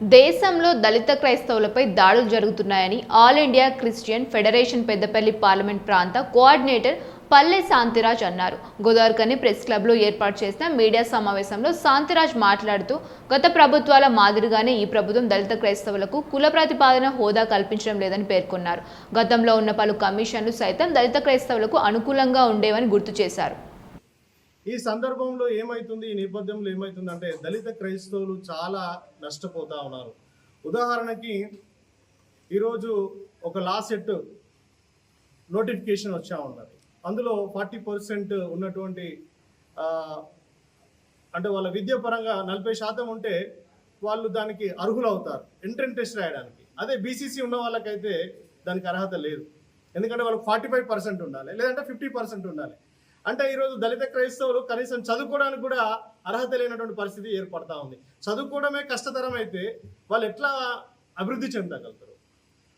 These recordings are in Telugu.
దేశంలో దళిత క్రైస్తవులపై దాడులు జరుగుతున్నాయని all India Christian federation Peddapalli parliament ప్రాంత కోఆర్డినేటర్ పల్లె శాంతిరాజ్ అన్నారు. గోదావరికని ప్రెస్ క్లబ్లో ఏర్పాటు చేసిన మీడియా సమావేశంలో శాంతిరాజ్ మాట్లాడుతూ గత ప్రభుత్వాల మాదిరిగానే ఈ ప్రభుత్వం దళిత క్రైస్తవులకు కుల ప్రతిపాదన హోదా కల్పించడం లేదని పేర్కొన్నారు. గతంలో ఉన్న పలు కమిషన్లు సైతం దళిత క్రైస్తవులకు అనుకూలంగా ఉండేవని గుర్తు చేశారు. ఈ సందర్భంలో ఏమైతుంది, ఈ నేపథ్యంలో ఏమైతుందంటే దళిత క్రైస్తవులు చాలా నష్టపోతూ ఉన్నారు. ఉదాహరణకి ఈరోజు ఒక లా సెట్ నోటిఫికేషన్ వచ్చా ఉన్నది. అందులో 40% ఉన్నటువంటి అంటే వాళ్ళ విద్యాపరంగా 40% ఉంటే వాళ్ళు దానికి అర్హులు అవుతారు ఎంట్రన్స్ టెస్ట్ రాయడానికి. అదే బీసీసీ ఉన్న వాళ్ళకైతే దానికి అర్హత లేదు. ఎందుకంటే వాళ్ళకి 45% ఉండాలి, లేదంటే 50% ఉండాలి. అంటే ఈరోజు దళిత క్రైస్తవులు కనీసం చదువుకోవడానికి కూడా అర్హత లేనటువంటి పరిస్థితి ఏర్పడతా ఉంది. చదువుకోవడమే కష్టతరం అయితే వాళ్ళు ఎట్లా అభివృద్ధి చెందగలుగుతారు?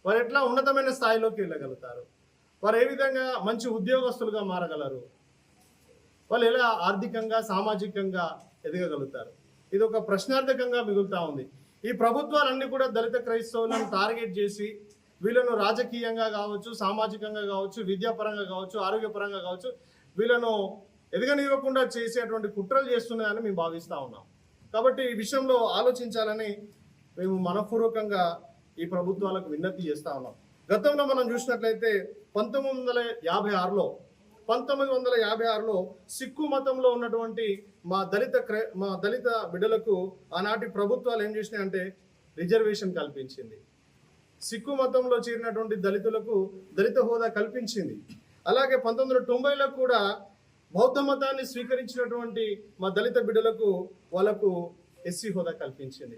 వారు ఎట్లా ఉన్నతమైన స్థాయిలోకి వెళ్ళగలుగుతారు? వారు ఏ విధంగా మంచి ఉద్యోగస్తులుగా మారగలరు? వాళ్ళు ఎలా ఆర్థికంగా సామాజికంగా ఎదగగలుగుతారు? ఇది ఒక ప్రశ్నార్థకంగా మిగులుతూ ఉంది. ఈ ప్రభుత్వాలన్నీ కూడా దళిత క్రైస్తవులను టార్గెట్ చేసి వీళ్ళను రాజకీయంగా కావచ్చు, సామాజికంగా కావచ్చు, విద్యాపరంగా కావచ్చు, ఆరోగ్యపరంగా కావచ్చు వీళ్ళను ఎదగనివ్వకుండా చేసేటువంటి కుట్రలు చేస్తున్నాయని మేము భావిస్తూ ఉన్నాం. కాబట్టి ఈ విషయంలో ఆలోచించాలని మేము మనపూర్వకంగా ఈ ప్రభుత్వాలకు విన్నతి చేస్తూ ఉన్నాం. గతంలో మనం చూసినట్లయితే 1956లో సిక్కు మతంలో ఉన్నటువంటి మా దళిత బిడ్డలకు ఆనాటి ప్రభుత్వాలు ఏం చేసినాయంటే రిజర్వేషన్ కల్పించింది. సిక్కు మతంలో చేరినటువంటి దళితులకు దళిత హోదా కల్పించింది. అలాగే 1990లో కూడా బౌద్ధ మతాన్ని స్వీకరించినటువంటి మా దళిత బిడ్డలకు వాళ్ళకు ఎస్సీ హోదా కల్పించింది.